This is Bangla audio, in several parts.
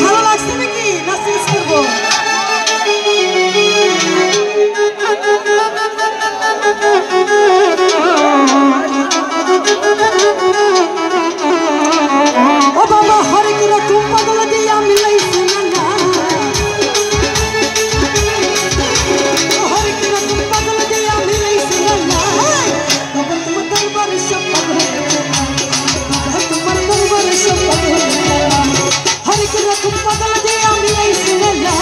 ভালো লাগছে নাকি নাচ করবো? ও বাবা হরে কি রকম পাগল দিয়া মিলাইছে না, হরে কি রকম পাগল দিয়া মিলাইছে না, বাবা তোমার দরবারে সব পাগল, বাবা তোমার দরবারে সব পাগল, হরে কি রকম পাগল দিয়া মিলাইছে না,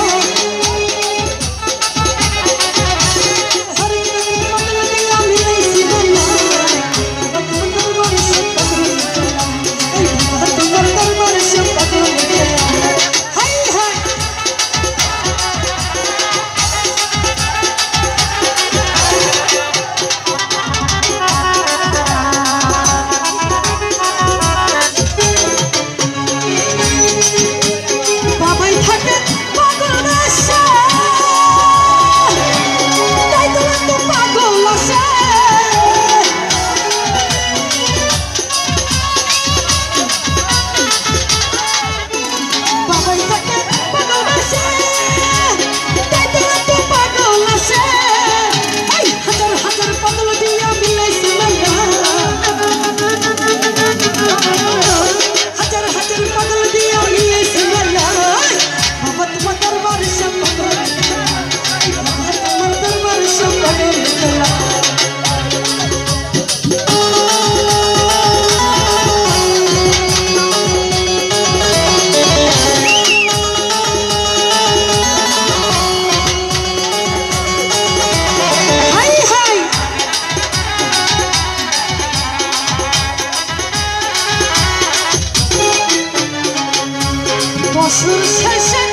হরে কি রকম পাগল দিয়া মিলাইছে না, বাবা তোমার দরবারে সব পাগল, বাবা তোমার দরবারে সব পাগল। হাই হাই বাবাই থাকে পাগল নেশা, তাই তো এত পাগল আসে, বাবাই থাকে পাগল নেশা, তাই তো এত পাগল আসে, হাজার হাজার পাগল দিয়া মিলাইছে না, হাজার হাজার পাগল দিয়া মিলাইছে না, বাবা তোমার দরবারে সব পাগল, বাবা তোমার দরবারে সব পাগল। হাই হাই বছর শেষে